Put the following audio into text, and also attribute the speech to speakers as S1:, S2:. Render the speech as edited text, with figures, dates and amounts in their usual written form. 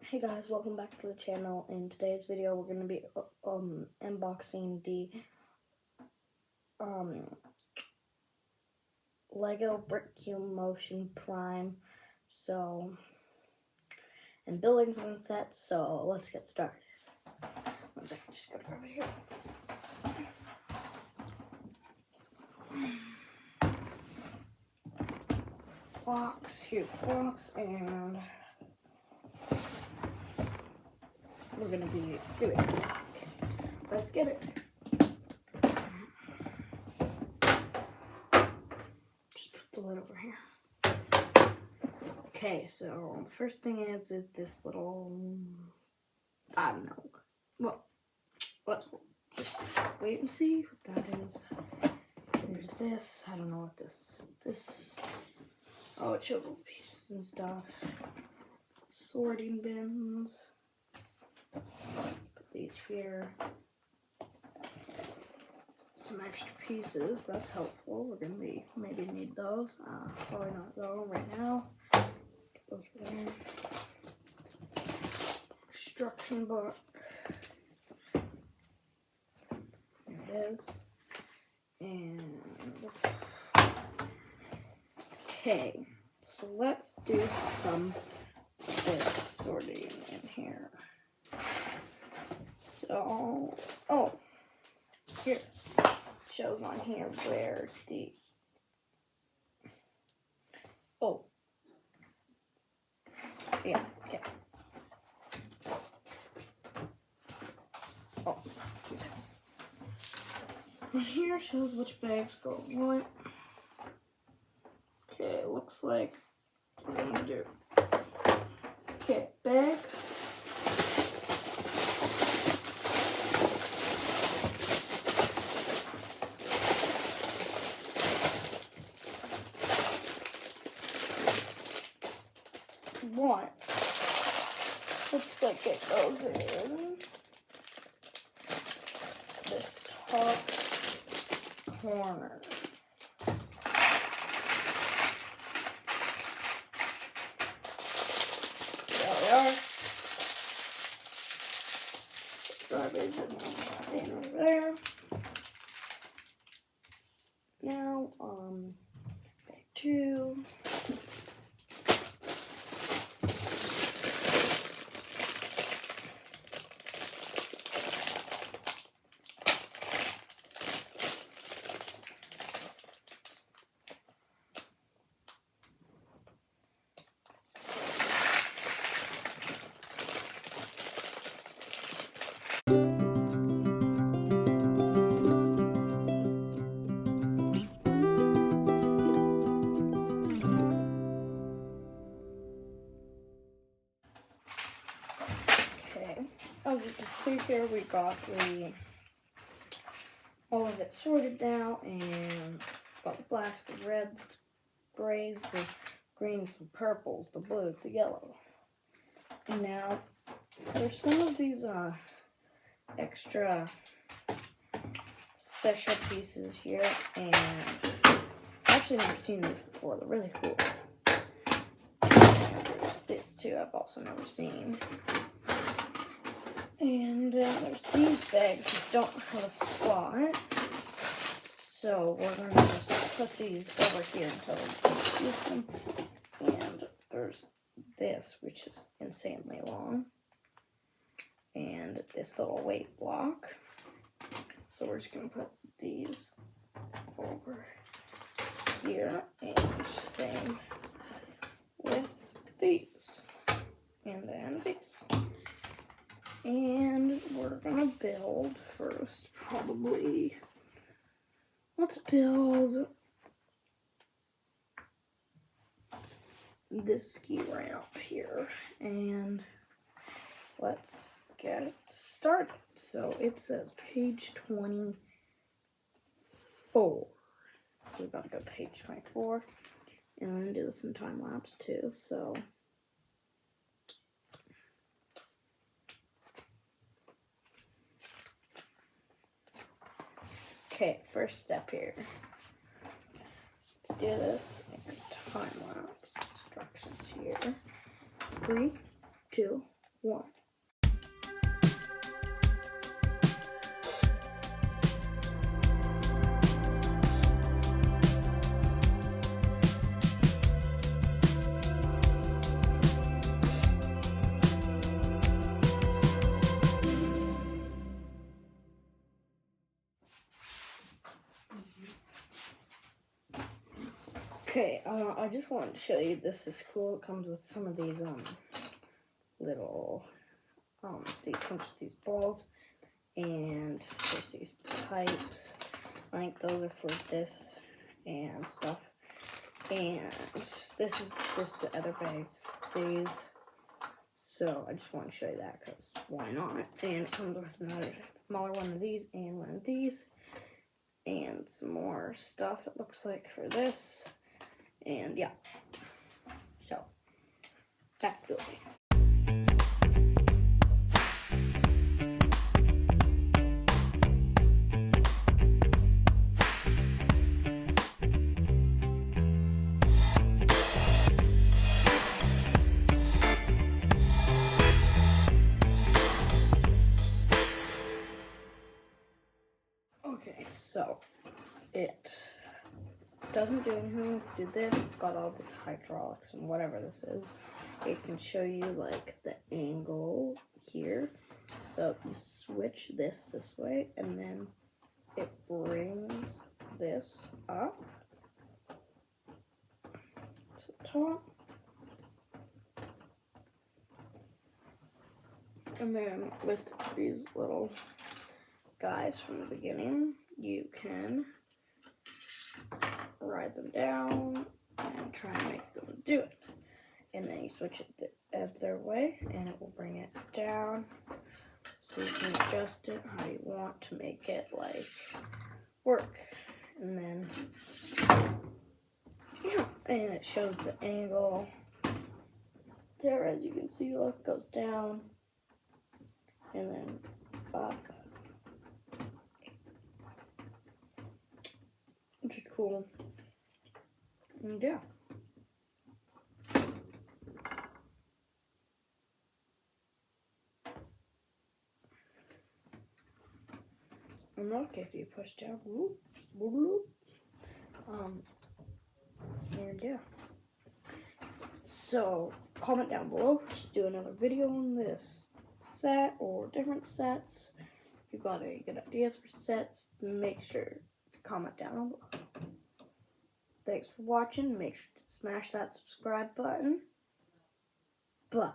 S1: Hey guys, welcome back to the channel. In today's video, we're going to be unboxing the Lego BricQ Motion Prime. And building's one set, so let's get started. One second, just gotta grab it here. Here's the box, and we're gonna be doing it. Okay, let's get it. Just put the lid over here. Okay, so the first thing is this little, I don't know. Well, let's just wait and see what that is. There's this. I don't know what this is. Oh, it shows little pieces and stuff. Sorting bins. Put these here. Some extra pieces. That's helpful. We're gonna maybe need those. Probably not though right now. Get those right there. Instruction book. There it is. And okay, so let's do some of this sorting in here. So, here, it shows on here where the, yeah, okay. And here shows which bags go what. Okay, looks like we're gonna do, okay, bag. One. Looks like it goes in this top corner. There we are. Garbage in over there. Now, bag 2. As you can see here, we got all of it sorted out, and got the blacks, the reds, the grays, the greens, the purples, the blues, the yellow. And now there's some of these extra special pieces here, and I've actually never seen these before. They're really cool. And there's this too. I've also never seen. And there's these bags that don't have a spot, so we're going to just put these over here until we use them. And there's this, which is insanely long, and this little weight block. So we're just going to put these over here, and same with these, and then these. And we're gonna build first, probably. Let's build this ski ramp here, and let's get started. So it says page 24. So we've got to go to page 24, and I'm gonna do this in time lapse too. So. Okay, first step here. Let's do this in time lapse instructions here. 3, 2, 1. Okay, I just wanted to show you, this is cool. It comes with some of these little it comes with these balls, and there's these pipes. I think those are for this and stuff. And this is just the other bags, these. So I just want to show you that because why not? And it comes with another smaller one of these and one of these, and some more stuff, it looks like, for this. And yeah, so back to it. Okay, so it doesn't do anything to do this. It's got all this hydraulics and whatever this is. It can show you like the angle here. So you switch this way, and then it brings this up to the top. And then with these little guys from the beginning, you can ride them down and try and make them do it. And then you switch it the other way, and it will bring it down. So you can adjust it how you want to make it like work. And then, yeah, and it shows the angle there, as you can see. Look, goes down and then up, which is cool. And yeah. And look, if you push down, whoop, whoop, whoop. And yeah. So comment down below to do another video on this set or different sets. If you've got any good ideas for sets, make sure to comment down below. Thanks for watching. Make sure to smash that subscribe button. Bye.